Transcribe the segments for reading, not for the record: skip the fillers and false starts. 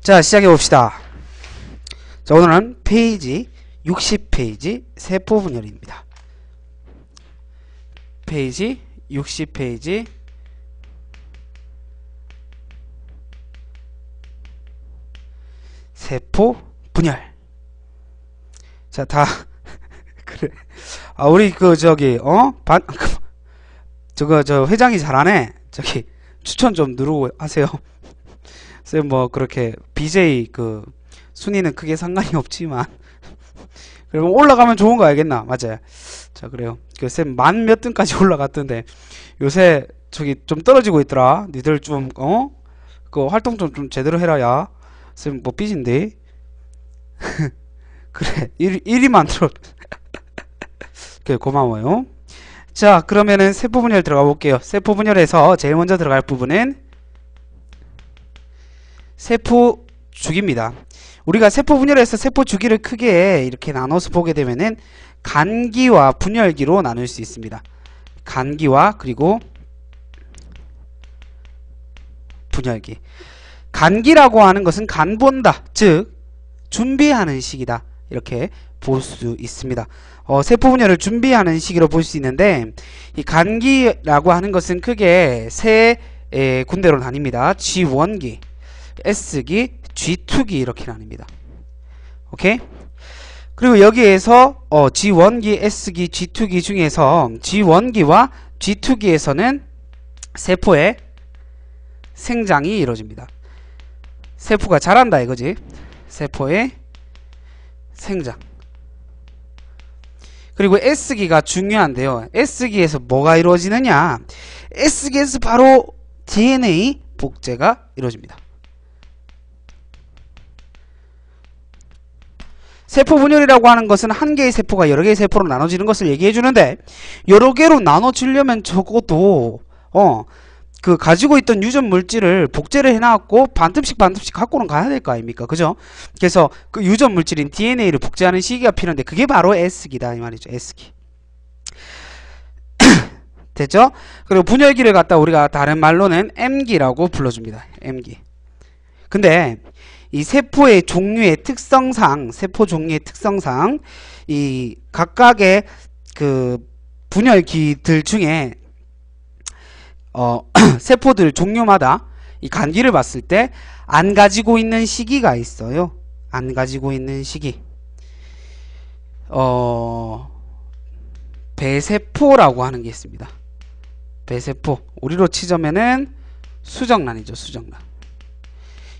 자, 시작해 봅시다. 자, 오늘은 페이지 60페이지 세포 분열입니다. 페이지 60페이지 세포 분열. 자, 다 그래. 아, 우리 저 회장이 잘하네. 저기 추천 좀 누르고 하세요. 쌤 뭐 그렇게 BJ 순위는 크게 상관이 없지만 그러면 올라가면 좋은 거 알겠나? 맞아요. 자, 그래요. 쌤 만 몇 등까지 올라갔던데 요새 저기 좀 떨어지고 있더라. 니들 좀 그 활동 좀 제대로 해라. 야, 쌤 뭐 삐진데. 그래, 1위 만들어. 그래, 고마워요. 자, 그러면은 세포 분열 들어가 볼게요. 세포 분열에서 제일 먼저 들어갈 부분은 세포 주기입니다. 우리가 세포 분열에서 세포 주기를 크게 이렇게 나눠서 보게 되면은 간기와 분열기로 나눌 수 있습니다. 간기와 그리고 분열기. 간기라고 하는 것은 간본다, 즉 준비하는 시기다, 이렇게 볼 수 있습니다. 세포 분열을 준비하는 시기로 볼 수 있는데, 이 간기라고 하는 것은 크게 세 군데로 나뉩니다. G1기, S기, G2기 이렇게 나뉩니다. 오케이? 그리고 여기에서 G1기, S기, G2기 중에서 G1기와 G2기에서는 세포의 생장이 이루어집니다. 세포가 자란다 이거지. 세포의 생장. 그리고 S기가 중요한데요. S기에서 뭐가 이루어지느냐? S기에서 바로 DNA 복제가 이루어집니다. 세포 분열이라고 하는 것은 한 개의 세포가 여러 개의 세포로 나눠지는 것을 얘기해 주는데, 여러 개로 나눠지려면 적어도 가지고 있던 유전 물질을 복제를 해놨고 반틈씩 갖고는 가야 될 거 아닙니까? 그죠? 그래서 그 유전 물질인 DNA를 복제하는 시기가 필요한데, 그게 바로 S기다 이 말이죠. S기. 됐죠? 그리고 분열기를 갖다 우리가 다른 말로는 M기라고 불러줍니다. M기. 근데 이 세포의 종류의 특성상, 이 각각의 분열기들 중에 세포들 종류마다 이 간기를 봤을 때 안 가지고 있는 시기가 있어요. 안 가지고 있는 시기. 배세포라고 하는 게 있습니다. 배세포. 우리로 치자면은 수정란이죠. 수정란.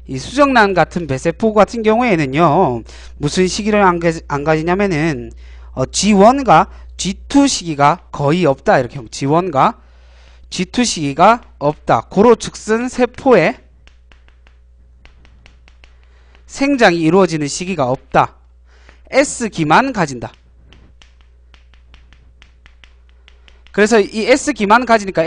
이 수정란 같은 배세포 같은 경우에는요, 무슨 시기를 안 가지냐면은 G1과 G2 시기가 거의 없다, 이렇게. G1과 G2 시기가 없다. 고로 즉슨 세포의 생장이 이루어지는 시기가 없다. S기만 가진다. 그래서 이 S기만 가지니까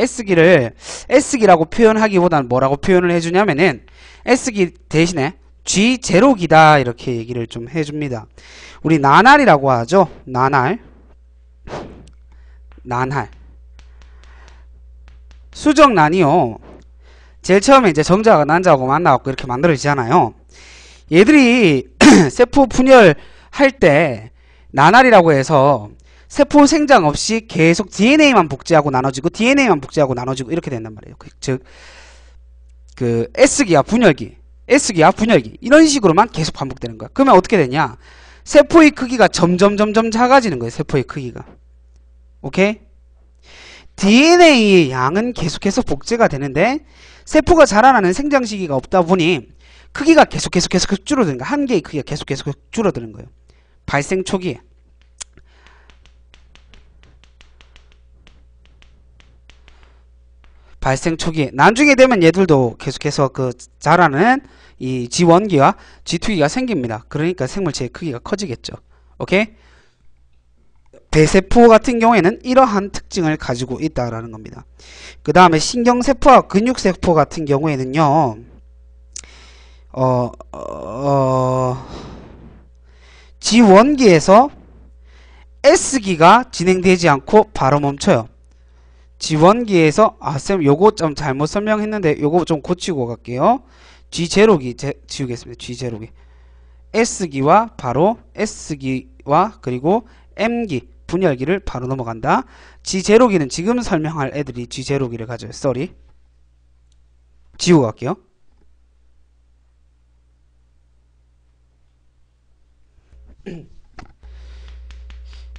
S기라고 표현하기보다는 뭐라고 표현을 해주냐면은 S기 대신에 G0기다 이렇게 얘기를 좀 해줍니다. 우리 나날이라고 하죠. 나날. 수정란이요, 제일 처음에 이제 정자하고 난자하고 만나갖고 이렇게 만들어지잖아요. 얘들이 세포 분열할 때 나날이라고 해서 세포 생장 없이 계속 DNA만 복제하고 나눠지고 이렇게 된단 말이에요. 즉 S기와 분열기 이런 식으로만 계속 반복되는 거야. 그러면 어떻게 되냐? 세포의 크기가 점점 작아지는 거예요. 세포의 크기가. 오케이? DNA의 양은 계속해서 복제가 되는데 세포가 자라나는 생장 시기가 없다 보니 크기가 계속 줄어드는 거야. 한 개의 크기가 계속 줄어드는 거예요. 발생 초기에. 나중에 되면 얘들도 계속해서 자라는 이 G1기와 G2기가 생깁니다. 그러니까 생물체의 크기가 커지겠죠. 오케이? 배세포 같은 경우에는 이러한 특징을 가지고 있다라는 겁니다. 그 다음에 신경세포와 근육세포 같은 경우에는요, G1기에서 S기가 진행되지 않고 바로 멈춰요. G1기에서 쌤 요거 좀 잘못 설명했는데 요거 좀 고치고 갈게요. G0기 지우겠습니다. G0기. S기와 바로 S기와 그리고 M기 분열기를 바로 넘어간다. G0기는 지금 설명할 애들이 G0기를 가져요. 쏘리. 지우고 갈게요.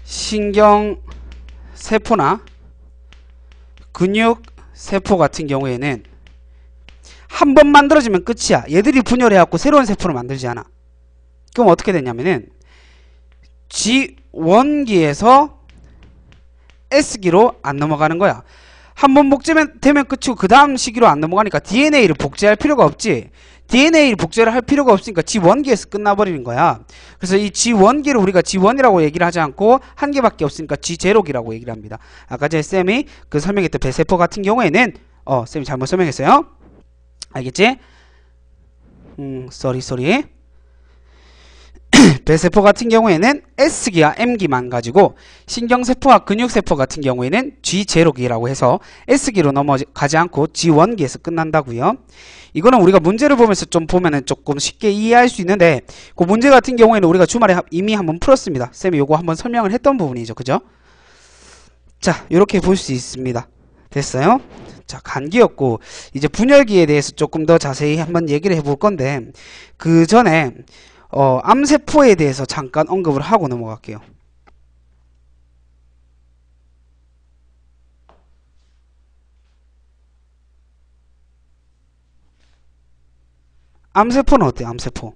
신경세포나 근육세포 같은 경우에는 한 번 만들어지면 끝이야. 얘들이 분열해갖고 새로운 세포를 만들지 않아. 그럼 어떻게 되냐면은 G1기에서 S기로 안 넘어가는 거야. 한 번 복제되면 끝이고 그 다음 시기로 안 넘어가니까 DNA를 복제할 필요가 없지. DNA를 복제를 할 필요가 없으니까 G1기에서 끝나버리는 거야. 그래서 이 G1기를 우리가 G1이라고 얘기를 하지 않고 한 개밖에 없으니까 G0기라고 얘기를 합니다. 아까 전에 쌤이 그 설명했던 배세포 같은 경우에는 쌤이 잘못 설명했어요. 알겠지? 쏘리. 배세포 같은 경우에는 S기와 M기만 가지고 신경세포와 근육세포 같은 경우에는 G0기라고 해서 S기로 넘어가지 않고 G1기에서 끝난다고요. 이거는 우리가 문제를 보면서 좀 보면은 조금 쉽게 이해할 수 있는데 그 문제 같은 경우에는 우리가 주말에 이미 한번 풀었습니다. 쌤이 요거 한번 설명을 했던 부분이죠. 그죠? 자, 이렇게 볼 수 있습니다. 됐어요? 자, 간기였고 이제 분열기에 대해서 조금 더 자세히 한번 얘기를 해볼 건데 그 전에 암세포에 대해서 잠깐 언급을 하고 넘어갈게요. 암세포는 어때요? 암세포.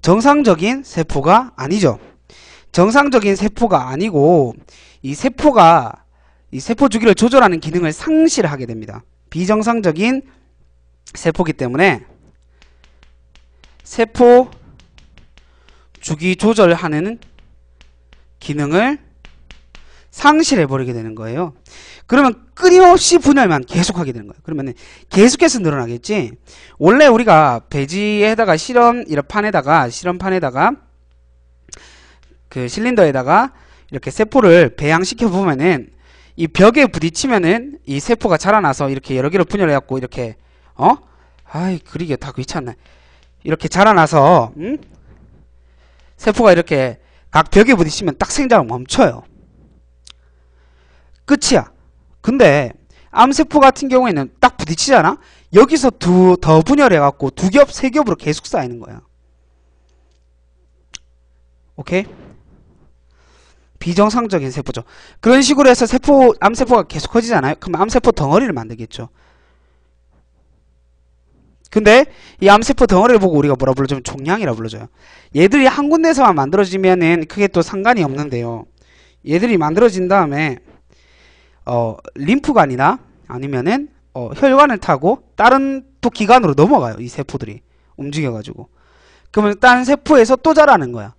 정상적인 세포가 아니죠. 정상적인 세포가 아니고 이 세포가 이 세포 주기를 조절하는 기능을 상실하게 됩니다. 비정상적인 세포기 때문에 세포 주기 조절하는 기능을 상실해버리게 되는 거예요. 그러면 끊임없이 분열만 계속하게 되는 거예요. 그러면 계속해서 늘어나겠지. 원래 우리가 배지에다가 실험판에다가 그 실린더에다가 이렇게 세포를 배양시켜 보면은 이 벽에 부딪히면은 이 세포가 자라나서 이렇게 여러 개로 분열해갖고 이렇게 그리기 다 귀찮네. 이렇게 자라나서 세포가 이렇게 각 벽에 부딪히면 딱 생장을 멈춰요. 끝이야. 근데 암세포 같은 경우에는 딱 부딪히잖아. 여기서 더 분열해갖고 두 겹, 세 겹으로 계속 쌓이는 거야. 오케이? 비정상적인 세포죠. 그런 식으로 해서 암세포가 계속 커지잖아요. 그럼 암세포 덩어리를 만들겠죠. 근데 이 암세포 덩어리를 보고 우리가 뭐라 불러주면 종양이라 불러줘요. 얘들이 한 군데서만 만들어지면은 크게 또 상관이 없는데요. 얘들이 만들어진 다음에 림프관이나 아니면은 혈관을 타고 다른 또 기관으로 넘어가요. 이 세포들이 움직여가지고. 그러면 다른 세포에서 또 자라는 거야.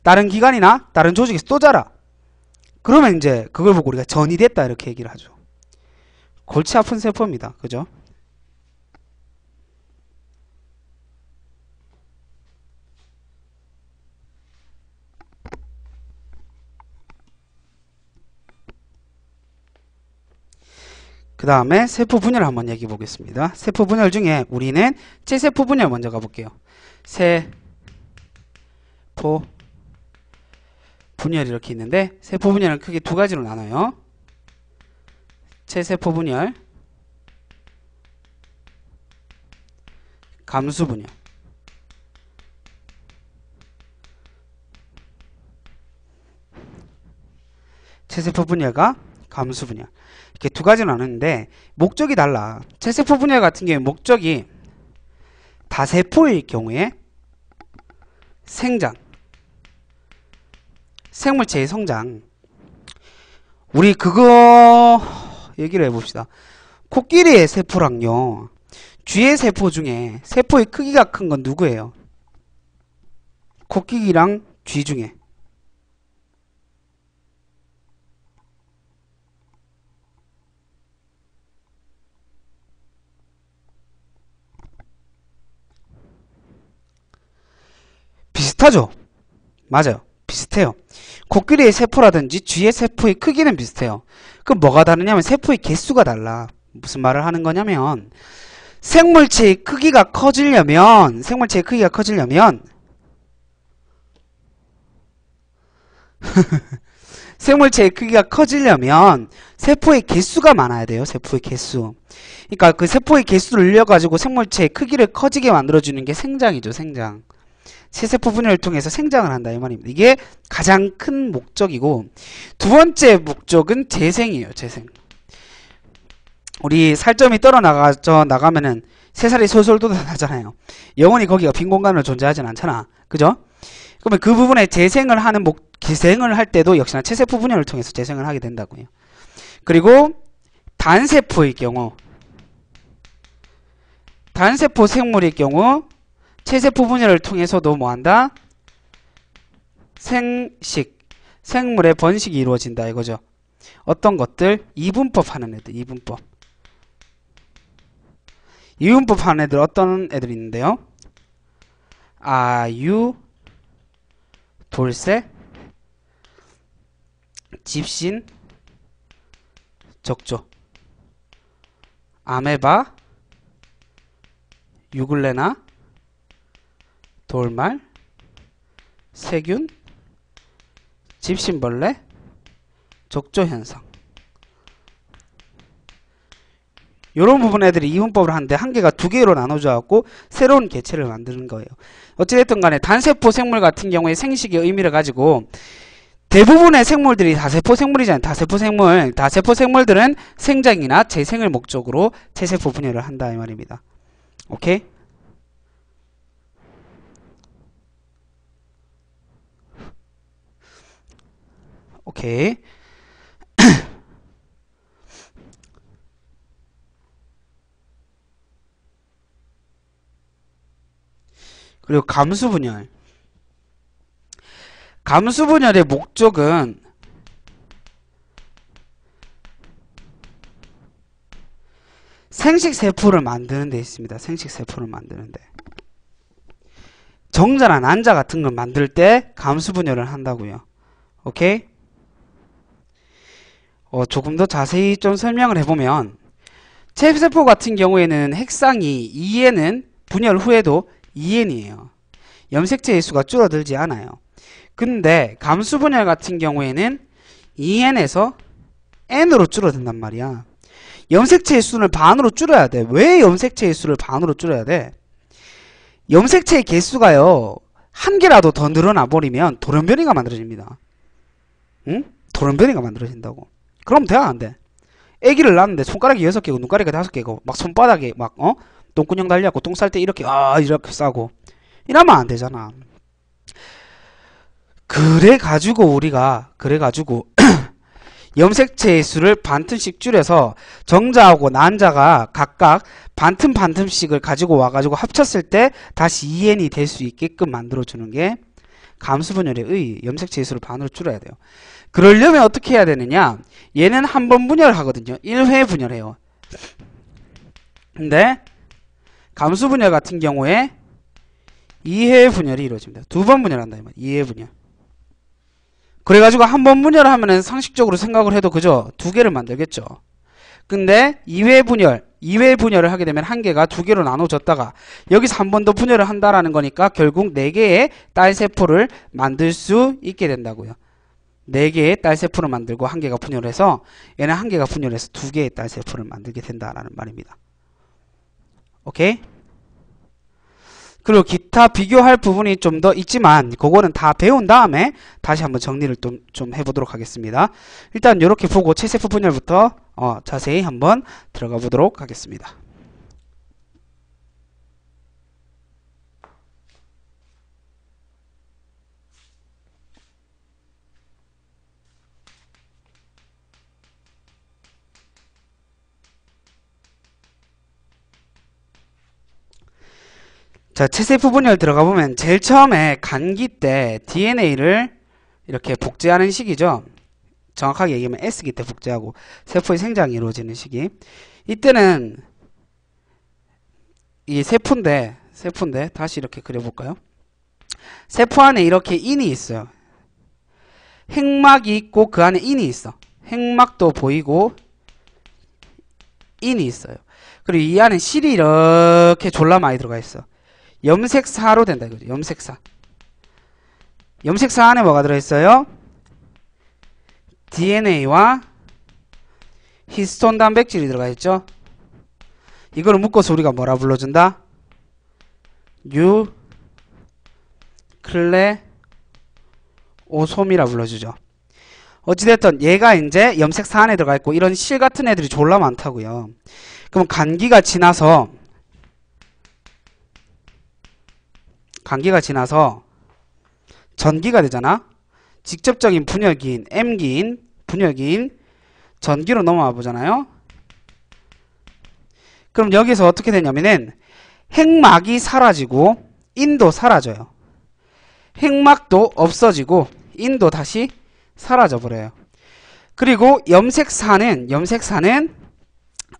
다른 기관이나 다른 조직에서 또 자라. 그러면 이제 그걸 보고 우리가 전이 됐다 이렇게 얘기를 하죠. 골치 아픈 세포입니다. 그죠? 그 다음에 세포 분열을 한번 얘기해 보겠습니다. 세포 분열 중에 우리는 째세포 분열 먼저 가볼게요. 세포 분열이 이렇게 있는데 세포 분열은 크게 두 가지로 나눠요. 째세포 분열, 감수 분열. 째세포 분열과 감수 분열. 이렇게 두 가지로 나누는데 목적이 달라. 째세포 분열 같은 경우에 목적이 다세포일 경우에 생장, 생물체의 성장. 우리 그거 얘기를 해봅시다. 코끼리의 세포랑요, 쥐의 세포 중에 세포의 크기가 큰 건 누구예요? 코끼리랑 쥐 중에. 비슷하죠? 맞아요. 비슷해요. 코끼리의 세포라든지 쥐의 세포의 크기는 비슷해요. 그럼 뭐가 다르냐면 세포의 개수가 달라. 무슨 말을 하는 거냐면 생물체의 크기가 커지려면 생물체의 크기가 커지려면 세포의 개수가 많아야 돼요. 세포의 개수. 그러니까 그 세포의 개수를 늘려가지고 생물체의 크기를 커지게 만들어주는 게 생장이죠. 생장. 세세포 분열을 통해서 생장을 한다 이 말입니다. 이게 가장 큰 목적이고 두 번째 목적은 재생이에요. 재생. 우리 살점이 나가면은 새살이 솔솔 돋아나잖아요. 영원히 거기가 빈 공간으로 존재하진 않잖아. 그죠? 그러면 그 부분에 재생을 할 때도 역시나 체세포 분열을 통해서 재생을 하게 된다고요. 그리고 단세포의 경우 단세포 생물의 경우 체세포 분열을 통해서도 뭐한다? 생물의 번식이 이루어진다 이거죠. 어떤 것들? 이분법 하는 애들. 이분법 하는 애들 어떤 애들이 있는데요? 아유, 돌쇠, 집신, 적조, 아메바, 유글레나, 돌말, 세균, 집신벌레, 적조현상. 이런 부분 애들이 이분법을 하는데 한 개가 두 개로 나눠져 갖고 새로운 개체를 만드는 거예요. 어찌됐든 간에 단세포 생물 같은 경우에 생식의 의미를 가지고 대부분의 생물들이 다세포 생물이잖아요. 다세포 생물들은 생장이나 재생을 목적으로 체세포 분열을 한다 이 말입니다. 오케이? 오케이. 그리고 감수분열. 감수분열의 목적은 생식세포를 만드는 데 있습니다. 생식세포를 만드는데. 정자나 난자 같은 걸 만들 때 감수분열을 한다고요. 오케이? 조금 더 자세히 좀 설명을 해보면 체세포 같은 경우에는 핵상이 2N은 분열 후에도 2N이에요. 염색체의 수가 줄어들지 않아요. 근데 감수분열 같은 경우에는 2N에서 N으로 줄어든단 말이야. 염색체의 수를 반으로 줄여야 돼. 왜 염색체의 수를 반으로 줄여야 돼? 염색체의 개수가요. 한 개라도 더 늘어나 버리면 돌연변이가 만들어집니다. 응? 돌연변이가 만들어진다고. 그럼 돼? 안 돼? 애기를 낳는데 손가락이 6개고 눈가락이 5개고 막 손바닥에 막 똥구녕 달려갖고 똥 쌀 때 이렇게 싸고 이러면 안 되잖아. 그래가지고 염색체의 수를 반틈씩 줄여서 정자하고 난자가 각각 반틈씩을 가지고 와가지고 합쳤을 때 다시 2N이 될 수 있게끔 만들어주는 게 감수분열의 의. 염색체의 수를 반으로 줄여야 돼요. 그러려면 어떻게 해야 되느냐? 얘는 한 번 분열하거든요. 1회 분열해요. 근데 감수분열 같은 경우에 2회 분열이 이루어집니다. 두 번 분열한다. 2회 분열. 그래가지고 한 번 분열을 하면은 상식적으로 생각을 해도 그죠? 두 개를 만들겠죠. 근데 2회 분열을 하게 되면 한 개가 두 개로 나눠졌다가 여기서 한 번 더 분열을 한다라는 거니까 결국 4개의 딸세포를 만들 수 있게 된다고요. 4개의 딸세포를 만들고 한 개가 분열해서 얘는 한 개가 분열해서 2개의 딸세포를 만들게 된다라는 말입니다. 오케이? 그리고 기타 비교할 부분이 좀 더 있지만 그거는 다 배운 다음에 다시 한번 정리를 좀 해보도록 하겠습니다. 일단 이렇게 보고 체세포 분열부터 자세히 한번 들어가 보도록 하겠습니다. 자, 체세포 분열 들어가 보면 제일 처음에 간기 때 DNA를 이렇게 복제하는 시기죠. 정확하게 얘기하면 S기 때 복제하고 세포의 생장이 이루어지는 시기. 이때는 이 세포인데 다시 이렇게 그려볼까요? 세포 안에 이렇게 인이 있어요. 핵막이 있고 그 안에 인이 있어. 핵막도 보이고 인이 있어요. 그리고 이 안에 실이 이렇게 졸라 많이 들어가 있어. 염색사로 된다 이거죠. 염색사. 염색사 안에 뭐가 들어있어요? DNA와 히스톤 단백질이 들어가 있죠. 이거를 묶어서 우리가 뭐라 불러준다? 뉴클레오솜이라 불러주죠. 어찌됐든 얘가 이제 염색사 안에 들어가 있고 이런 실 같은 애들이 졸라 많다고요. 그럼 감기가 지나서 전기가 되잖아. 직접적인 분열기인 M기인 분열기인 전기로 넘어와 보잖아요. 그럼 여기서 어떻게 되냐면은 핵막이 사라지고 인도 사라져요. 핵막도 없어지고 인도 다시 사라져 버려요. 그리고 염색사는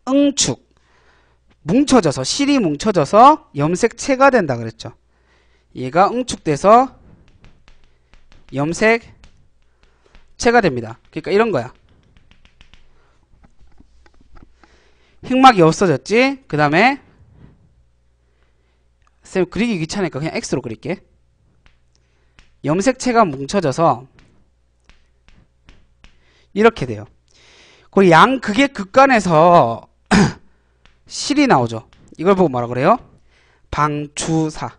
응축 뭉쳐져서 실이 뭉쳐져서 염색체가 된다 그랬죠. 얘가 응축돼서 염색체가 됩니다. 그러니까 이런 거야. 핵막이 없어졌지. 그 다음에 쌤 그리기 귀찮으니까 그냥 X로 그릴게. 염색체가 뭉쳐져서 이렇게 돼요. 그리고 양극의 극간에서 실이 나오죠. 이걸 보고 뭐라 그래요? 방추사가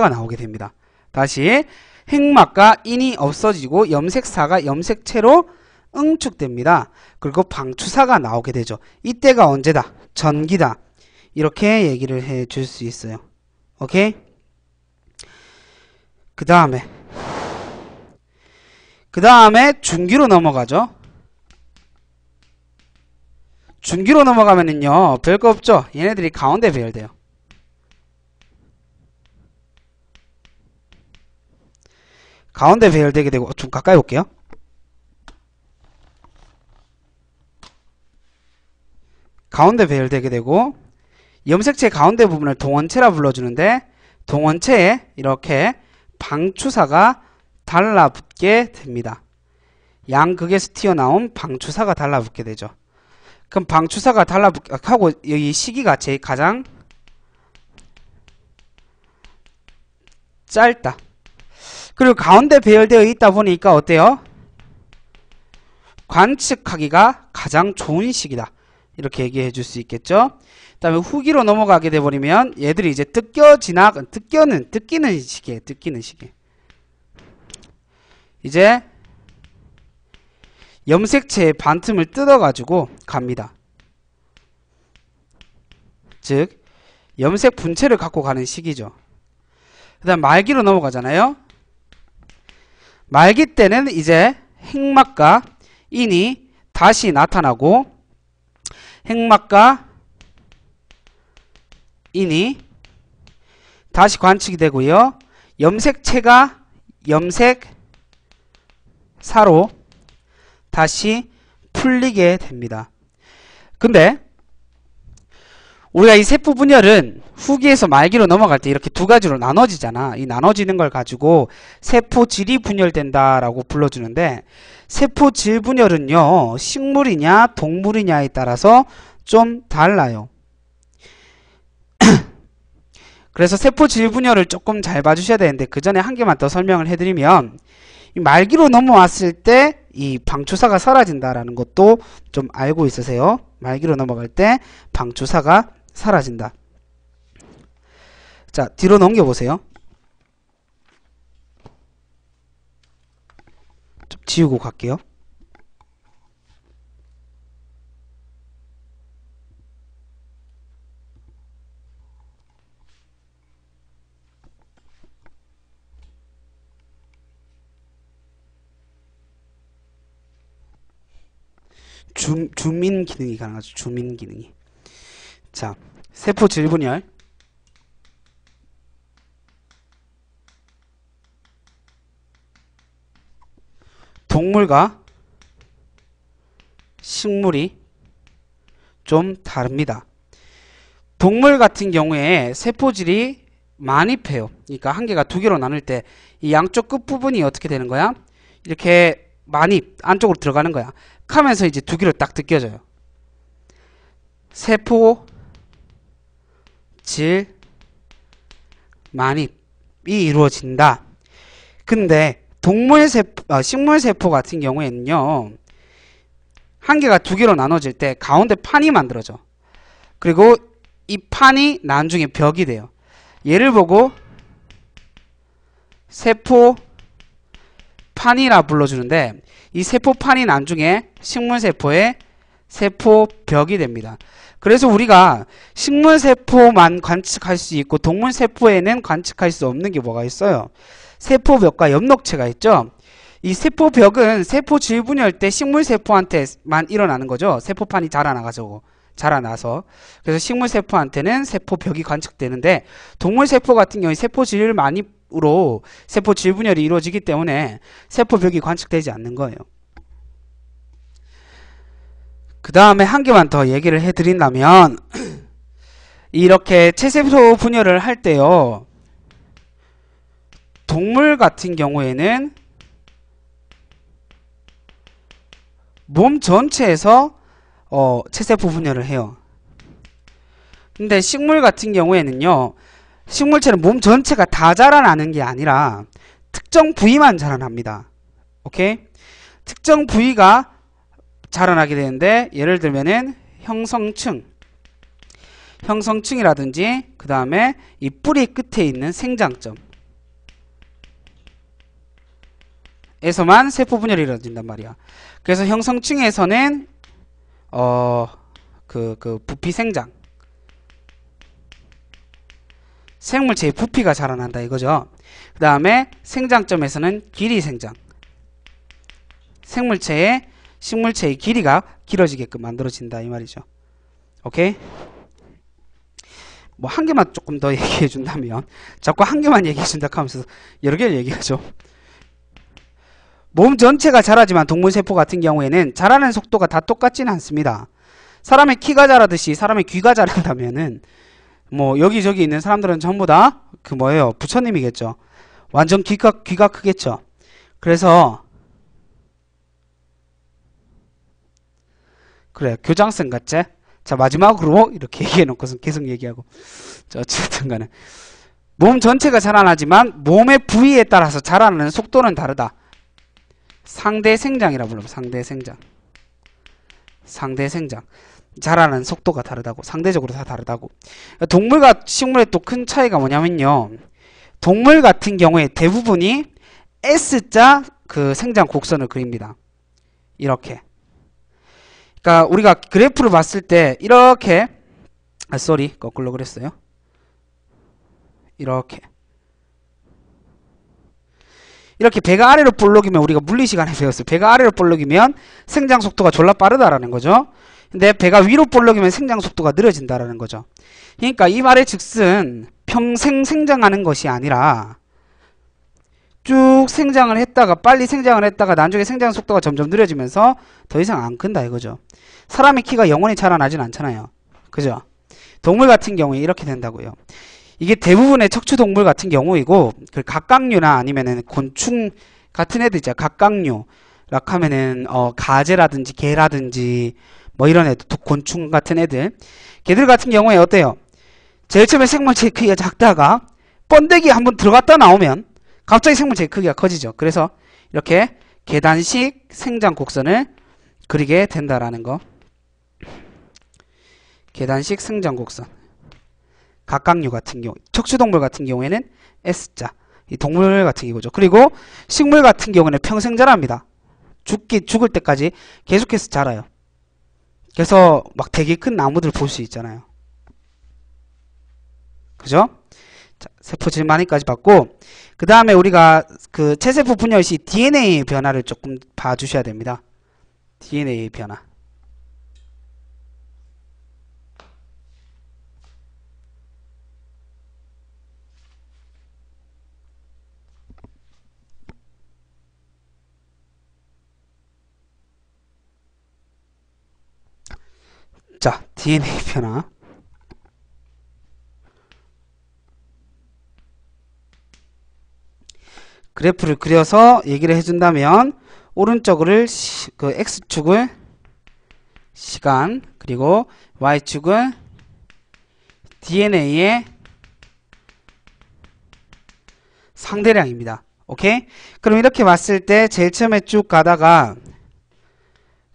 나오게 됩니다. 다시 핵막과 인이 없어지고 염색사가 염색체로 응축됩니다. 그리고 방추사가 나오게 되죠. 이때가 언제다? 전기다. 이렇게 얘기를 해 줄 수 있어요. 오케이? 그 다음에 중기로 넘어가죠. 중기로 넘어가면은요 별거 없죠. 얘네들이 가운데 배열돼요. 가운데 배열되게 되고 좀 가까이 올게요. 가운데 배열되게 되고 염색체 가운데 부분을 동원체라 불러주는데 동원체에 이렇게 방추사가 달라붙게 됩니다. 양극에서 튀어나온 방추사가 달라붙게 되죠. 그럼 방추사가 달라붙게 하고 이 시기가 제일 가장 짧다. 그리고 가운데 배열되어 있다 보니까 어때요? 관측하기가 가장 좋은 시기다. 이렇게 얘기해 줄 수 있겠죠. 그 다음에 후기로 넘어가게 돼버리면 얘들이 이제 뜯기는 시기에 이제 염색체의 반틈을 뜯어가지고 갑니다. 즉 염색 분체를 갖고 가는 시기죠. 그 다음 말기로 넘어가잖아요. 말기 때는 이제 핵막과 인이 다시 나타나고 핵막과 인이 다시 관측이 되고요. 염색체가 염색사로 다시 풀리게 됩니다. 근데 우리가 이 세포 분열은 후기에서 말기로 넘어갈 때 이렇게 두 가지로 나눠지잖아. 이 나눠지는 걸 가지고 세포질이 분열된다라고 불러주는데 세포질 분열은요 식물이냐 동물이냐에 따라서 좀 달라요. 그래서 세포질 분열을 조금 잘 봐주셔야 되는데 그 전에 한 개만 더 설명을 해드리면 이 말기로 넘어왔을 때 이 방추사가 사라진다라는 것도 좀 알고 있으세요. 말기로 넘어갈 때 방추사가 사라진다. 자, 뒤로 넘겨보세요. 좀 지우고 갈게요. 주민 기능이 가능하죠. 주민 기능이. 자, 세포 질분열. 동물과 식물이 좀 다릅니다. 동물 같은 경우에 세포질이 만입해요. 그러니까 한 개가 두 개로 나눌 때 이 양쪽 끝부분이 어떻게 되는 거야? 이렇게 만입 안쪽으로 들어가는 거야. 하면서 이제 두 개로 딱 느껴져요. 세포 질 만입이 이루어진다. 근데 식물세포 같은 경우에는요, 한 개가 두 개로 나눠질 때 가운데 판이 만들어져. 그리고 이 판이 나중에 벽이 돼요. 얘를 보고 세포판이라 불러주는데, 이 세포판이 나중에 식물세포의 세포벽이 됩니다. 그래서 우리가 식물세포만 관측할 수 있고 동물세포에는 관측할 수 없는 게 뭐가 있어요? 세포벽과 엽록체가 있죠. 이 세포벽은 세포 질분열 때 식물세포한테만 일어나는 거죠. 세포판이 자라나서. 그래서 식물세포한테는 세포벽이 관측되는데, 동물세포 같은 경우에 세포질 만입으로 세포 질분열이 이루어지기 때문에 세포벽이 관측되지 않는 거예요. 그 다음에 한 개만 더 얘기를 해드린다면, 이렇게 체세포 분열을 할 때요, 동물 같은 경우에는 몸 전체에서 체세포 분열을 해요. 근데 식물 같은 경우에는요, 식물체는 몸 전체가 다 자라나는 게 아니라 특정 부위만 자라납니다. 오케이? 특정 부위가 자라나게 되는데, 예를 들면은 형성층이라든지 그 다음에 이 뿌리 끝에 있는 생장점 에서만 세포 분열이 이루어진단 말이야. 그래서 형성층에서는 부피 생장, 생물체의 부피가 자라난다 이거죠. 그 다음에 생장점에서는 길이 생장, 식물체의 길이가 길어지게끔 만들어진다 이 말이죠. 오케이? 뭐 한 개만 조금 더 얘기해 준다면, 자꾸 한 개만 얘기해 준다 하면서 여러 개를 얘기하죠. 몸 전체가 자라지만 동물세포 같은 경우에는 자라는 속도가 다 똑같지는 않습니다. 사람의 키가 자라듯이 사람의 귀가 자란다면은 뭐 여기저기 있는 사람들은 전부 다 부처님이겠죠. 완전 귀가 크겠죠. 그래서 그래, 교장선 같지? 자, 마지막으로 이렇게 얘기해 놓고선 계속 얘기하고. 자, 어쨌든 간에 몸 전체가 자라나지만 몸의 부위에 따라서 자라나는 속도는 다르다. 상대생장이라 불러요. 상대생장. 자라는 속도가 다르다고. 상대적으로 다 다르다고. 동물과 식물의 또 큰 차이가 뭐냐면요, 동물 같은 경우에 대부분이 S자 그 생장 곡선을 그립니다. 이렇게. 그러니까 우리가 그래프를 봤을 때 이렇게, 거꾸로 그랬어요. 이렇게 배가 아래로 볼록이면, 우리가 물리 시간에 배웠어요. 배가 아래로 볼록이면 생장 속도가 졸라 빠르다라는 거죠. 근데 배가 위로 볼록이면 생장 속도가 느려진다라는 거죠. 그러니까 이 말의 즉슨 평생 생장하는 것이 아니라 쭉 생장을 했다가, 빨리 생장을 했다가 나중에 생장 속도가 점점 느려지면서 더 이상 안 큰다 이거죠. 사람의 키가 영원히 자라나진 않잖아요. 그죠? 동물 같은 경우에 이렇게 된다고요. 이게 대부분의 척추동물 같은 경우이고, 그 각각류나 아니면은 곤충 같은 애들 있잖아. 각각류. 락 하면은 가재라든지 개라든지 뭐 이런 애들, 곤충 같은 애들. 걔들 같은 경우에 어때요? 제일 처음에 생물체 크기가 작다가 번데기 한번 들어갔다 나오면 갑자기 생물체 크기가 커지죠. 그래서 이렇게 계단식 생장 곡선을 그리게 된다라는 거. 계단식 생장 곡선. 각각류 같은 경우, 척추동물 같은 경우에는 S자, 이 동물 같은 경우죠. 그리고 식물 같은 경우는 평생 자랍니다. 죽을 때까지 계속해서 자라요. 그래서 막 되게 큰 나무들 볼 수 있잖아요. 그죠? 자, 세포 질만이까지 봤고, 그 다음에 우리가 그 체세포 분열 시 DNA 변화를 조금 봐주셔야 됩니다. DNA 변화. 자, DNA 변화. 그래프를 그려서 얘기를 해준다면 오른쪽을 그 x축을 시간 그리고 y축은 DNA의 상대량입니다. 오케이? 그럼 이렇게 봤을 때 제일 처음에 쭉 가다가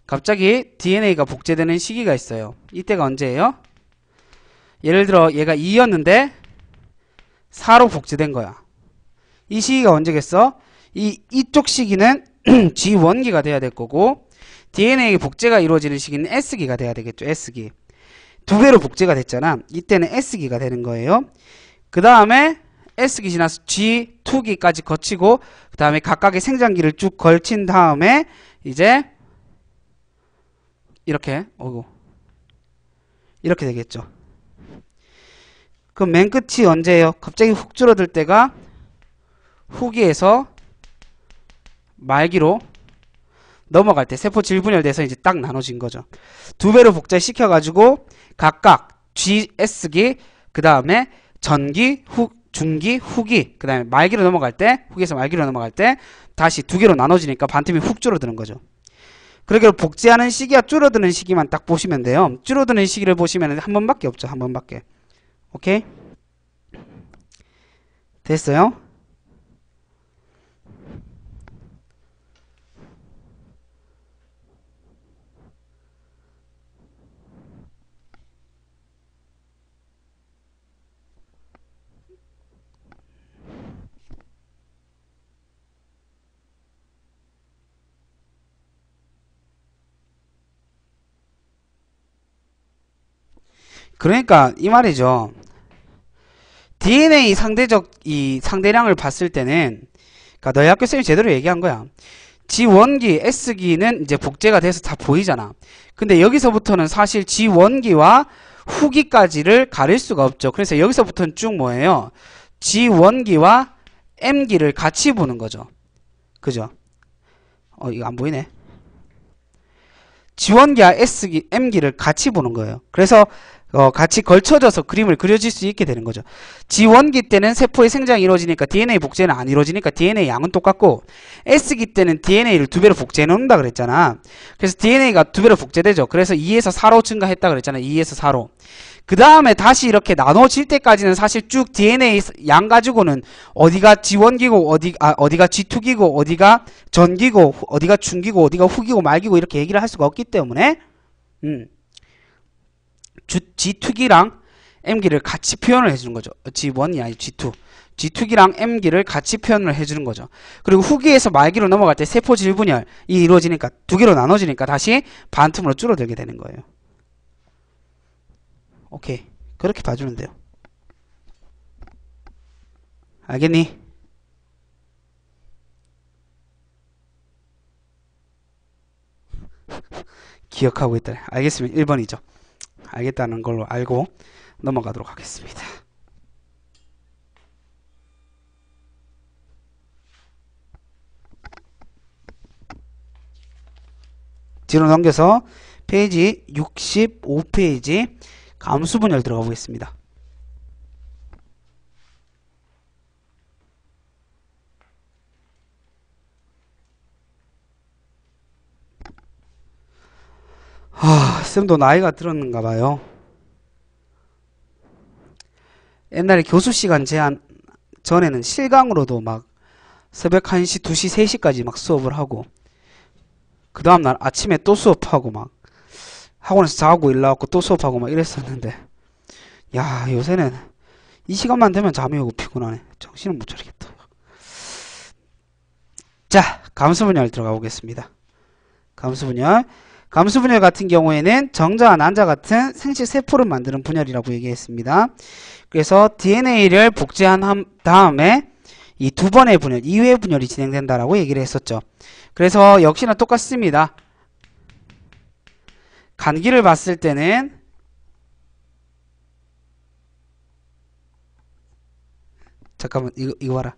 갑자기 DNA가 복제되는 시기가 있어요. 이때가 언제예요? 예를 들어 얘가 2였는데 4로 복제된 거야. 이 시기가 언제겠어? 이쪽 시기는 G1기가 돼야 될 거고 DNA 복제가 이루어지는 시기는 S기가 돼야 되겠죠. S기. 두 배로 복제가 됐잖아. 이때는 S기가 되는 거예요. 그 다음에 S기 지나서 G2기까지 거치고 그 다음에 각각의 생장기를 쭉 걸친 다음에 이제 이렇게 이렇게 되겠죠. 그럼 맨 끝이 언제예요? 갑자기 훅 줄어들 때가 후기에서 말기로 넘어갈 때 세포 질분열돼서 이제 딱 나눠진 거죠. 두 배로 복제시켜가지고 각각 GS기, 그 다음에 전기, 중기, 후기, 그 다음에 말기로 넘어갈 때, 후기에서 말기로 넘어갈 때 다시 두 개로 나눠지니까 반틈이 훅 줄어드는 거죠. 그러게 복제하는 시기와 줄어드는 시기만 딱 보시면 돼요. 줄어드는 시기를 보시면 한 번밖에 없죠. 한 번밖에. 오케이? 됐어요? 그러니까 이 말이죠. DNA 상대적 이 상대량을 봤을 때는 그러니까 너희 학교 쌤이 제대로 얘기한 거야. G1기, S기는 이제 복제가 돼서 다 보이잖아. 근데 여기서부터는 사실 G1기와 후기까지를 가릴 수가 없죠. 그래서 여기서부터는 쭉 뭐예요? G1기와 M기를 같이 보는 거죠. 그죠? 이거 안 보이네. G1기와 S기, M기를 같이 보는 거예요. 그래서 같이 걸쳐져서 그림을 그려질 수 있게 되는 거죠. G1기 때는 세포의 생장이 이루어지니까 DNA 복제는 안 이루어지니까 DNA 양은 똑같고 S기 때는 DNA를 두 배로 복제해 놓는다 그랬잖아. 그래서 DNA가 두 배로 복제되죠. 그래서 2에서 4로 증가했다 그랬잖아. 2에서 4로. 그 다음에 다시 이렇게 나눠질 때까지는 사실 쭉 DNA 양 가지고는 어디가 G1기고 어디가 G2기고 어디가 전기고 어디가 중기고 어디가 후기고 말기고 이렇게 얘기를 할 수가 없기 때문에 G2기랑 M기를 같이 표현을 해주는 거죠. G1이 아니 G2. G2기랑 M기를 같이 표현을 해주는 거죠. 그리고 후기에서 말기로 넘어갈 때 세포 질분열이 이루어지니까 두 개로 나눠지니까 다시 반틈으로 줄어들게 되는 거예요. 오케이. 그렇게 봐주면 돼요. 알겠니? 기억하고 있다. 알겠으면 1번이죠. 알겠다는 걸로 알고 넘어가도록 하겠습니다. 뒤로 넘겨서 페이지 65페이지 감수 분열 들어가 보겠습니다. 쌤도 나이가 들었는가 봐요. 옛날에 교수 시간 제한 전에는 실강으로도 막 새벽 1시, 2시, 3시까지 막 수업을 하고 그 다음날 아침에 또 수업하고 막 학원에서 자고 일 나왔고 또 수업하고 막 이랬었는데 야 요새는 이 시간만 되면 잠이 오고 피곤하네. 정신을 못 차리겠다. 자, 감수분열 들어가 보겠습니다. 감수분열 같은 경우에는 정자와 난자 같은 생식 세포를 만드는 분열이라고 얘기했습니다. 그래서 DNA를 복제한 다음에 이 두 번의 분열, 2회 분열이 진행된다라고 얘기를 했었죠. 그래서 역시나 똑같습니다. 간기를 봤을 때는 잠깐만 이거 봐라.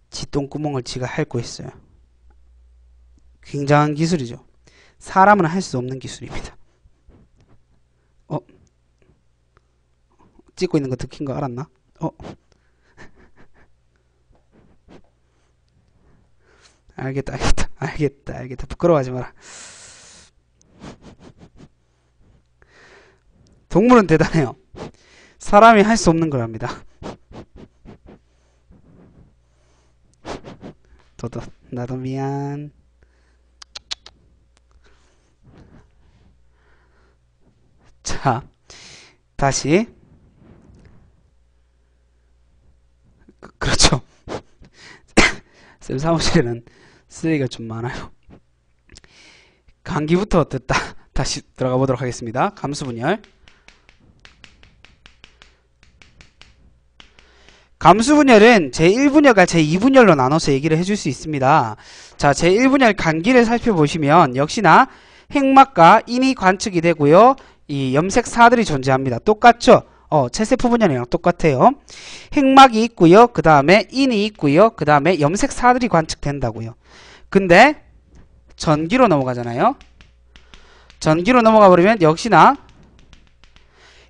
지 똥구멍을 지가 핥고 있어요. 굉장한 기술이죠. 사람은 할 수 없는 기술입니다. 찍고 있는 거 들킨 거 알았나? 알겠다. 부끄러워하지 마라. 동물은 대단해요. 사람이 할 수 없는 걸 합니다. 나도 미안. 자, 다시. 그렇죠. 쌤 사무실에는 쓰레기가 좀 많아요. 감기부터 됐다. 다시 들어가 보도록 하겠습니다. 감수분열. 감수분열은 제1분열과 제2분열로 나눠서 얘기를 해줄 수 있습니다. 자, 제1분열 간기를 살펴보시면 역시나 핵막과 인이 관측이 되고요. 이 염색사들이 존재합니다. 똑같죠? 체세포 분열이랑 똑같아요. 핵막이 있고요. 그 다음에 인이 있고요. 그 다음에 염색사들이 관측된다고요. 근데 전기로 넘어가잖아요. 전기로 넘어가 버리면 역시나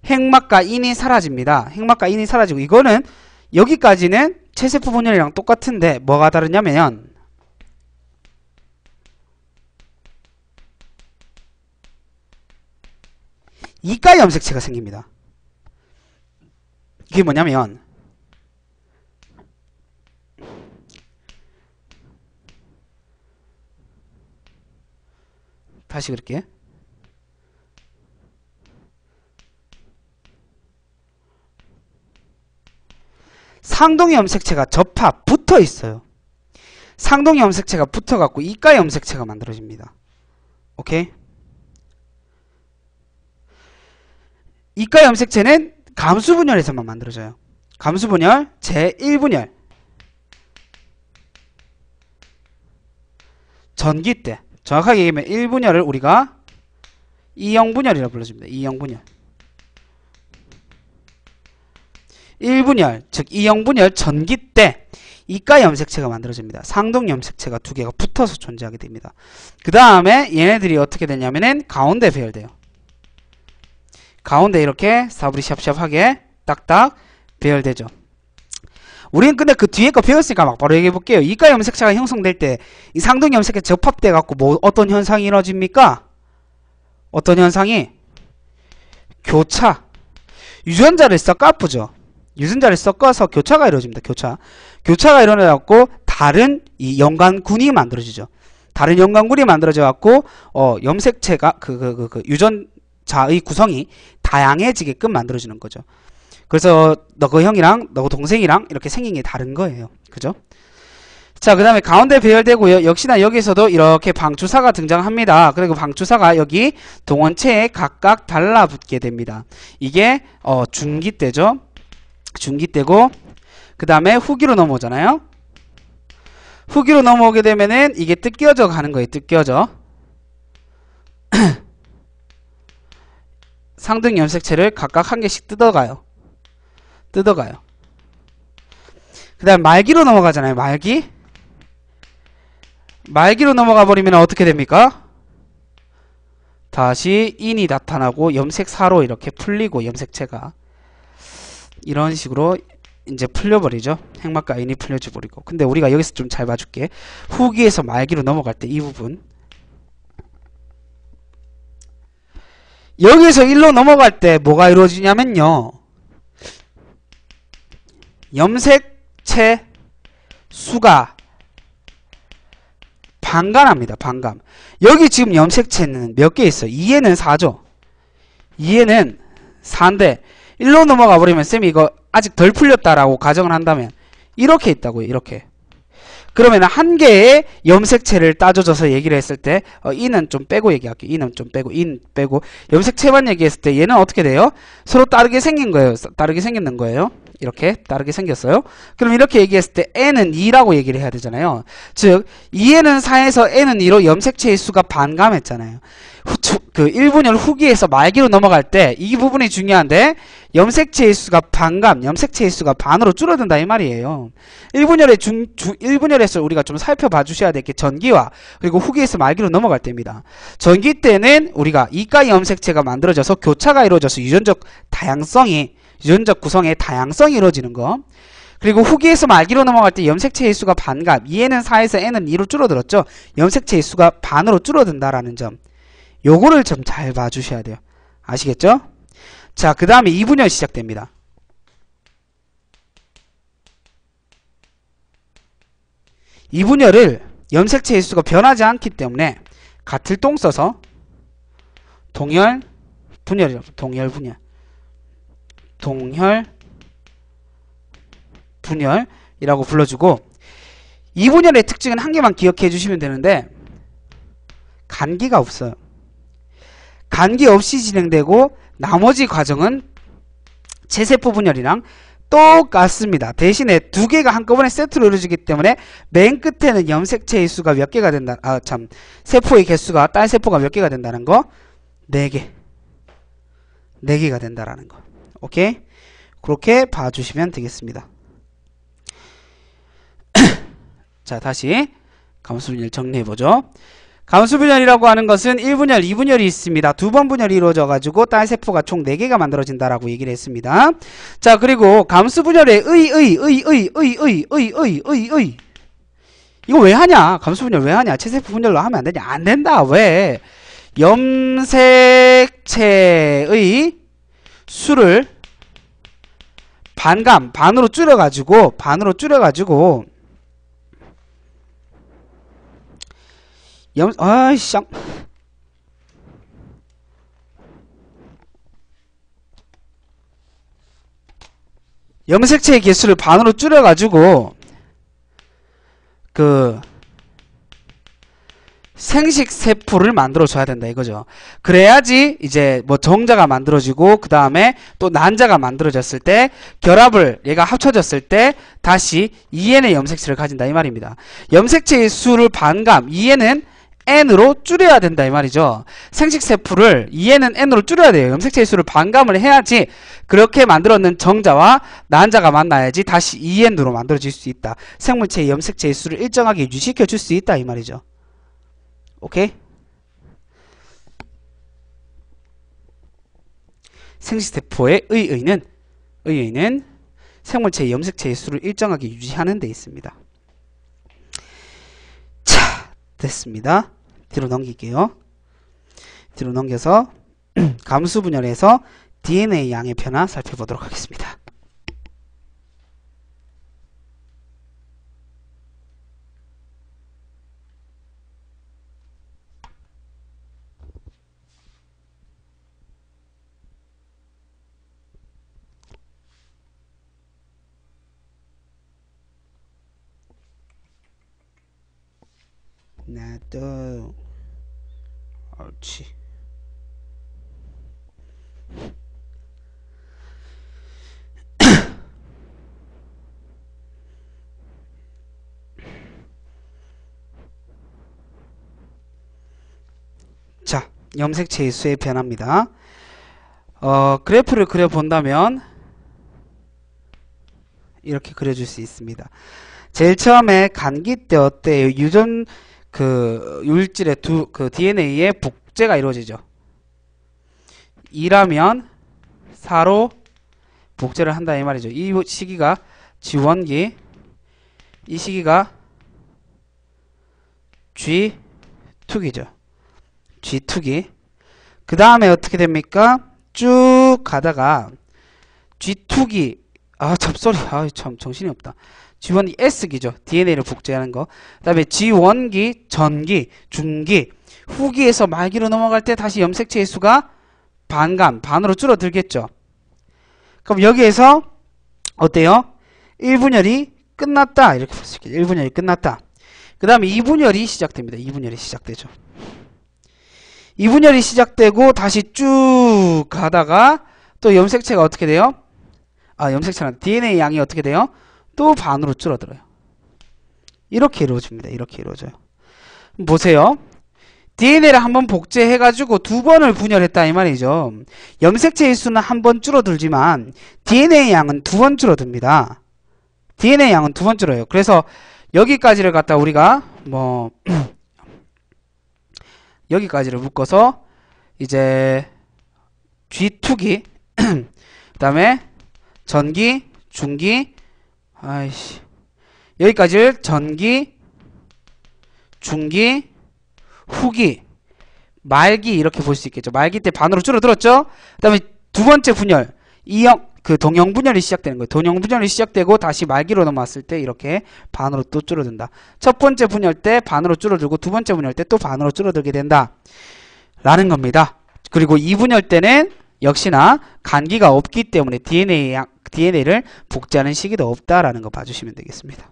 핵막과 인이 사라집니다. 핵막과 인이 사라지고 이거는 여기까지는 체세포 분열이랑 똑같은데 뭐가 다르냐면 이가 염색체가 생깁니다. 이게 뭐냐면 다시 그럴게. 상동의 염색체가 접합 붙어 있어요. 상동의 염색체가 붙어 갖고 이가 염색체가 만들어집니다. 오케이? 이가 염색체는 감수분열에서만 만들어져요. 감수분열 제1분열 전기 때 정확하게 얘기하면 1분열을 우리가 이형분열이라고 불러줍니다. 이형분열 1분열 즉 이형분열 전기 때 이가 염색체가 만들어집니다. 상동 염색체가 두 개가 붙어서 존재하게 됩니다. 그 다음에 얘네들이 어떻게 되냐면은 가운데 배열돼요. 가운데 이렇게 사브리 샵샵하게 딱딱 배열되죠. 우리는 근데 그 뒤에 거 배웠으니까 막 바로 얘기해 볼게요. 이가 염색체가 형성될 때 이 상동 염색체 접합돼 갖고 뭐 어떤 현상이 이루어집니까? 어떤 현상이? 교차. 유전자를 섞어쁘죠. 유전자를 섞어서 교차가 이루어집니다. 교차가 일어나 갖고 다른 이 연관군이 만들어지죠. 다른 연관군이 만들어져 갖고 염색체가 유전자의 구성이 다양해지게끔 만들어지는 거죠. 그래서 너그 형이랑 너그 동생이랑 이렇게 생긴 게 다른 거예요. 그죠? 자, 그 다음에 가운데 배열되고요. 역시나 여기서도 이렇게 방추사가 등장합니다. 그리고 방추사가 여기 동원체에 각각 달라붙게 됩니다. 이게 중기 때죠. 중기 때고 그 다음에 후기로 넘어오잖아요. 후기로 넘어오게 되면은 이게 뜯겨져 가는 거예요. 뜯겨져. 상등 염색체를 각각 한 개씩 뜯어가요. 그 다음 말기로 넘어가잖아요. 말기로 넘어가 버리면 어떻게 됩니까? 다시 인이 나타나고 염색사로 이렇게 풀리고 염색체가 이런 식으로 이제 풀려버리죠. 핵막과 인이 풀려져 버리고. 근데 우리가 여기서 좀 잘 봐줄게. 후기에서 말기로 넘어갈 때 이 부분 여기서 1로 넘어갈 때 뭐가 이루어지냐면요. 염색체 수가 반감합니다. 반감. 여기 지금 염색체는 몇 개 있어요? 2에는 4죠. 2에는 4인데 1로 넘어가 버리면 쌤이 이거 아직 덜 풀렸다라고 가정을 한다면 이렇게 있다고요. 이렇게. 그러면 한 개의 염색체를 따져줘서 얘기를 했을 때 이는 좀 빼고 얘기할게요. 이는 좀 빼고 인 빼고 염색체만 얘기했을 때 얘는 어떻게 돼요? 서로 다르게 생긴 거예요. 다르게 생겼는 거예요. 이렇게 다르게 생겼어요. 그럼 이렇게 얘기했을 때 n은 2라고 얘기를 해야 되잖아요. 즉 2에는 4에서 n은 2로 염색체의 수가 반감했잖아요. 그 1분열 후기에서 말기로 넘어갈 때 이 부분이 중요한데 염색체의 수가 염색체의 수가 반으로 줄어든다 이 말이에요. 1분열에서 우리가 좀 살펴봐 주셔야 될 게 전기와 그리고 후기에서 말기로 넘어갈 때입니다. 전기 때는 우리가 이가 염색체가 만들어져서 교차가 이루어져서 유전적 다양성이 유전적 구성의 다양성이 이루어지는 거. 그리고 후기에서 말기로 넘어갈 때 염색체의 수가 반값, 2에는 4에서 n은 2로 줄어들었죠. 염색체의 수가 반으로 줄어든다라는 점. 요거를 좀 잘 봐주셔야 돼요. 아시겠죠? 자, 그 다음에 2분열 시작됩니다. 2분열을 염색체의 수가 변하지 않기 때문에 같을 동 써서 동혈 분열이라고, 동혈 분열. 동혈 분열이라고 불러주고, 2분열의 특징은 한 개만 기억해 주시면 되는데 간기가 없어요. 간기 없이 진행되고 나머지 과정은 체세포 분열이랑 똑같습니다. 대신에 두 개가 한꺼번에 세트로 이루어지기 때문에 맨 끝에는 염색체의 수가 몇 개가 된다. 세포의 개수가 딸 세포가 몇 개가 된다는 거? 4개. 4개가 된다라는 거. 오케이? 그렇게 봐주시면 되겠습니다. 자, 다시 감수분열 정리해보죠. 감수분열이라고 하는 것은 1분열, 2분열이 있습니다. 두 번 분열이 이루어져가지고 딸세포가 총 4개가 만들어진다라고 얘기를 했습니다. 자, 그리고 감수분열의 이거 왜 하냐? 감수분열 왜 하냐? 체세포 분열로 하면 안 되냐? 안 된다. 왜? 염색체의 수를 반으로 줄여가지고 염색체의 개수를 반으로 줄여가지고 그 생식세포를 만들어줘야 된다 이거죠. 그래야지 이제 뭐 정자가 만들어지고 그 다음에 또 난자가 만들어졌을 때 결합을 얘가 합쳐졌을 때 다시 2n의 염색체를 가진다 이 말입니다. 염색체의 수를 반감 2n은 n으로 줄여야 된다 이 말이죠. 생식세포를 2n은 n으로 줄여야 돼요. 염색체의 수를 반감을 해야지 그렇게 만들었는 정자와 난자가 만나야지 다시 2n으로 만들어질 수 있다. 생물체의 염색체의 수를 일정하게 유지시켜 줄 수 있다 이 말이죠. 오케이? 생식세포의 의의는 생물체의 염색체의 수를 일정하게 유지하는 데 있습니다. 자, 됐습니다. 뒤로 넘길게요. 뒤로 넘겨서 감수분열에서 DNA 양의 변화 살펴보도록 하겠습니다. 나도 옳지. 자, 염색체의 수의 변화입니다. 그래프를 그려본다면 이렇게 그려줄 수 있습니다. 제일 처음에 간기 때 어때요? 유전 유일질의 DNA의 복제가 이루어지죠. 2라면 4로 복제를 한다 이 말이죠. 이 시기가 G1기, 이 시기가 G2기죠. G2기. 그 다음에 어떻게 됩니까? 쭉 가다가 G2기, 잡소리, 참 정신이 없다. G1이 S기죠. DNA를 복제하는 거. 그 다음에 G1기, 전기, 중기, 후기에서 말기로 넘어갈 때 다시 염색체의 수가 반으로 줄어들겠죠. 그럼 여기에서 어때요? 1분열이 끝났다. 이렇게 볼 수 있겠죠. 1분열이 끝났다. 그 다음에 2분열이 시작됩니다. 2분열이 시작되죠. 2분열이 시작되고 다시 쭉 가다가 또 염색체가 어떻게 돼요? 염색체는 DNA 양이 어떻게 돼요? 또 반으로 줄어들어요. 이렇게 이루어집니다. 이렇게 이루어져요. 보세요. DNA를 한번 복제해가지고 2번을 분열했다 이 말이죠. 염색체의 수는 한 번 줄어들지만 DNA 양은 2번 줄어듭니다. DNA 양은 2번 줄어요. 그래서 여기까지를 갖다 우리가 여기까지를 묶어서 이제 G2기 그 다음에 전기, 중기, 아이씨. 여기까지를 전기, 중기, 후기, 말기 이렇게 볼 수 있겠죠. 말기 때 반으로 줄어들었죠. 그 다음에 두 번째 분열, 동형 분열이 시작되는 거예요. 동형 분열이 시작되고 다시 말기로 넘어왔을 때 이렇게 반으로 또 줄어든다. 첫 번째 분열 때 반으로 줄어들고 두 번째 분열 때 또 반으로 줄어들게 된다 라는 겁니다. 그리고 2분열 때는 역시나 간기가 없기 때문에 DNA를 복제하는 시기도 없다라는 거 봐주시면 되겠습니다.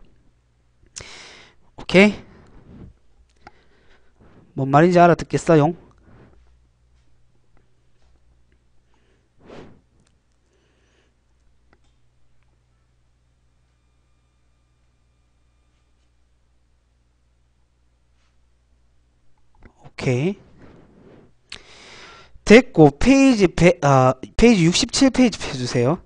오케이? 뭔 말인지 알아듣겠어요? 오케이. 됐고, 페이지 67페이지 펴주세요.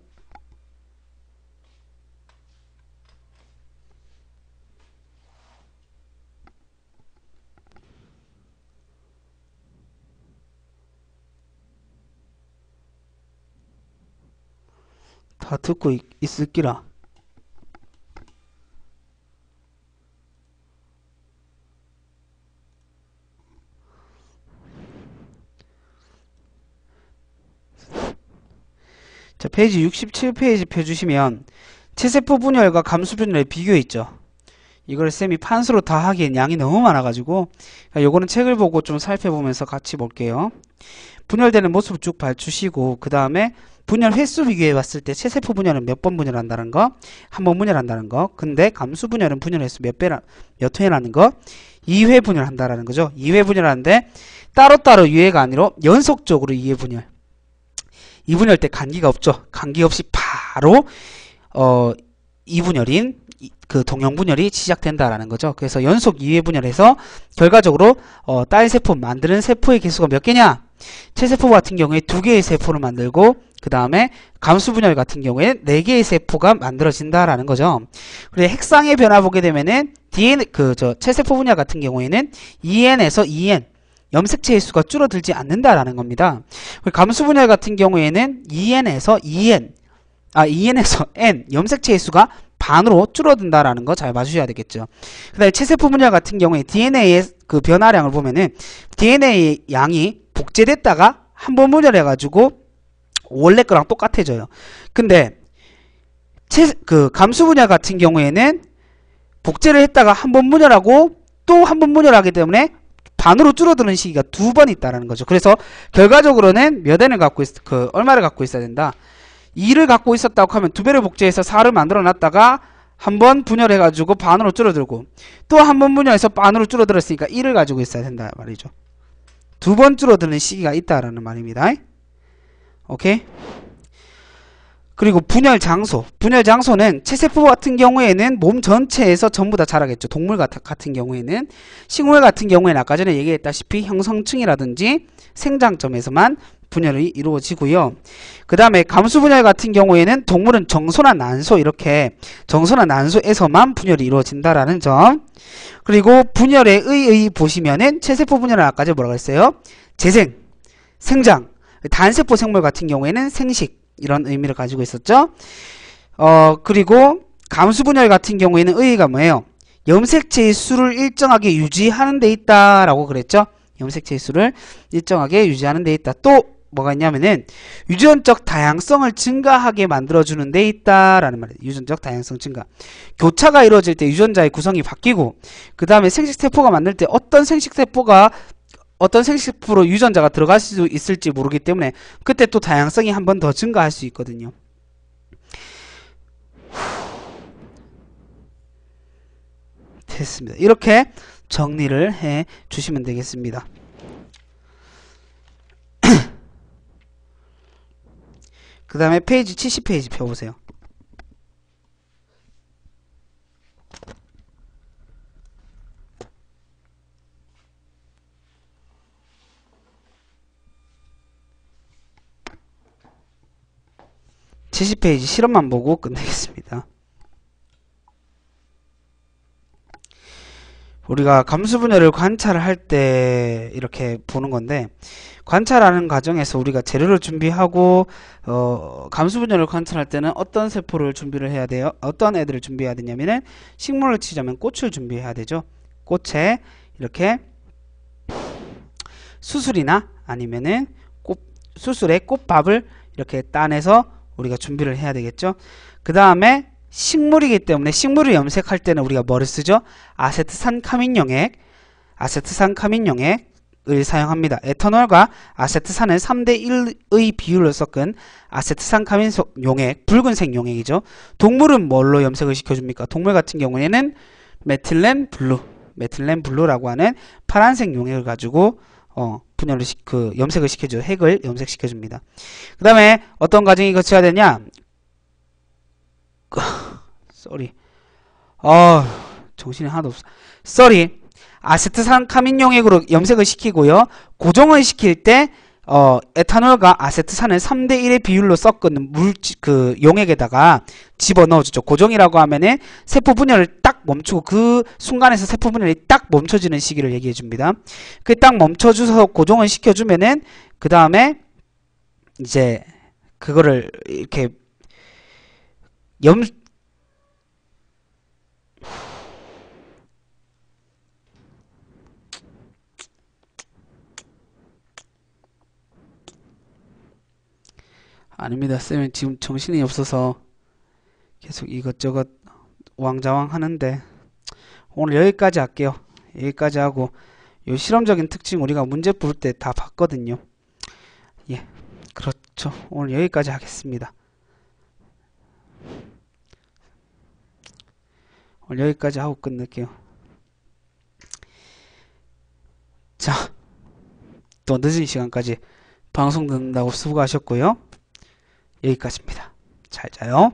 다 듣고 있을기라. 자, 페이지 67페이지 펴주시면 체세포 분열과 감수 분열의 비교 있죠. 이걸 쌤이 판수로 다 하기엔 양이 너무 많아가지고 요거는 책을 보고 좀 살펴보면서 같이 볼게요. 분열되는 모습 쭉 봐주시고 그 다음에 분열 횟수 비교해 봤을 때 체세포 분열은 몇 번 분열한다는 거, 한 번 분열한다는 거. 근데 감수 분열은 분열 횟수 몇 회라는 거, 2회 분열한다라는 거죠. 2회 분열하는데 따로따로 유해가 아니라 연속적으로 2회 분열. 2분열 때 간기가 없죠. 간기 없이 바로 2분열인 그 동형분열이 시작된다라는 거죠. 그래서 연속 2회 분열해서 결과적으로 딸세포 만드는 세포의 개수가 몇 개냐? 체세포 같은 경우에 2개의 세포를 만들고 그 다음에 감수분열 같은 경우에 4개의 세포가 만들어진다라는 거죠. 그리고 핵상의 변화 보게 되면은 체세포 분열 같은 경우에는 2n에서 2n 염색체의 수가 줄어들지 않는다라는 겁니다. 감수분열 같은 경우에는 2n에서 n 염색체의 수가 반으로 줄어든다라는 거 잘 봐주셔야 되겠죠. 그 다음에 체세포 분열 같은 경우에 DNA의 그 변화량을 보면은 DNA 양이 복제됐다가 한 번 분열해가지고 원래 거랑 똑같아져요. 근데 감수분열 같은 경우에는 복제를 했다가 한 번 분열하고 또 한 번 분열하기 때문에 반으로 줄어드는 시기가 2번 있다라는 거죠. 그래서 결과적으로는 몇 n을 갖고 얼마를 갖고 있어야 된다. 2를 갖고 있었다고 하면 2배를 복제해서 4를 만들어 놨다가 한 번 분열해가지고 반으로 줄어들고 또 한 번 분열해서 반으로 줄어들었으니까 1을 가지고 있어야 된다 말이죠. 2번 줄어드는 시기가 있다라는 말입니다. 오케이? 그리고 분열 장소는 체세포 같은 경우에는 몸 전체에서 전부 다 자라겠죠. 동물 같은 경우에는. 식물 같은 경우에는 아까 전에 얘기했다시피 형성층이라든지 생장점에서만 분열이 이루어지고요. 그 다음에 감수분열 같은 경우에는 동물은 정소나 난소 이렇게 정소나 난소에서만 분열이 이루어진다라는 점. 그리고 분열의 의의 보시면은 체세포 분열은 아까 전에 뭐라고 했어요? 재생, 생장, 단세포 생물 같은 경우에는 생식 이런 의미를 가지고 있었죠. 그리고 감수분열 같은 경우에는 의의가 뭐예요? 염색체의 수를 일정하게 유지하는 데 있다라고 그랬죠. 염색체의 수를 일정하게 유지하는 데 있다. 또 뭐가 있냐면은 유전적 다양성을 증가하게 만들어주는 데 있다라는 말이에요. 유전적 다양성 증가. 교차가 이루어질 때 유전자의 구성이 바뀌고 그 다음에 생식세포가 만들 때 어떤 생식세포로 유전자가 들어갈 수 있을지 모르기 때문에 그때 또 다양성이 한 번 더 증가할 수 있거든요. 됐습니다. 이렇게 정리를 해 주시면 되겠습니다. 그 다음에 페이지 70페이지 펴보세요. 페이지 실험만 보고 끝내겠습니다. 우리가 감수 분열을 관찰할 때 이렇게 보는 건데, 관찰하는 과정에서 우리가 재료를 준비하고 감수 분열을 관찰할 때는 어떤 세포를 준비를 해야 돼요? 어떤 애들을 준비해야 되냐면은, 식물을 치자면 꽃을 준비해야 되죠. 꽃에 이렇게 수술이나 아니면은 수술에 꽃밥을 이렇게 따내서 우리가 준비를 해야 되겠죠. 그 다음에 식물이기 때문에 식물을 염색할 때는 우리가 뭐를 쓰죠? 아세트산카민용액을 사용합니다. 에탄올과 아세트산을 3대1의 비율로 섞은 아세트산카민 용액, 붉은색 용액이죠. 동물은 뭘로 염색을 시켜줍니까? 동물 같은 경우에는 메틸렌 블루라고 하는 파란색 용액을 가지고 분열을 염색을 시켜줘. 핵을 염색시켜줍니다. 그 다음에 어떤 과정이 거쳐야 되냐? 쏘리. 정신이 하나도 없어. 아세트산 카민용액으로 염색을 시키고요. 고정을 시킬 때 에탄올과 아세트산을 3대1의 비율로 섞은 용액에다가 집어넣어주죠. 고정이라고 하면은 세포 분열을 딱 멈추고 그 순간에서 세포 분열이 딱 멈춰지는 시기를 얘기해 줍니다. 그 딱 멈춰줘서 고정을 시켜주면은 그 다음에 이제 그거를 이렇게 아닙니다. 쌤은 지금 정신이 없어서 계속 이것저것 왕자왕 하는데, 오늘 여기까지 할게요. 여기까지 하고, 요 실험적인 특징 우리가 문제 풀 때 다 봤거든요. 예, 그렇죠. 오늘 여기까지 하겠습니다. 오늘 여기까지 하고 끝낼게요. 자, 또 늦은 시간까지 방송 듣는다고 수고하셨고요. 여기까지입니다. 잘 자요.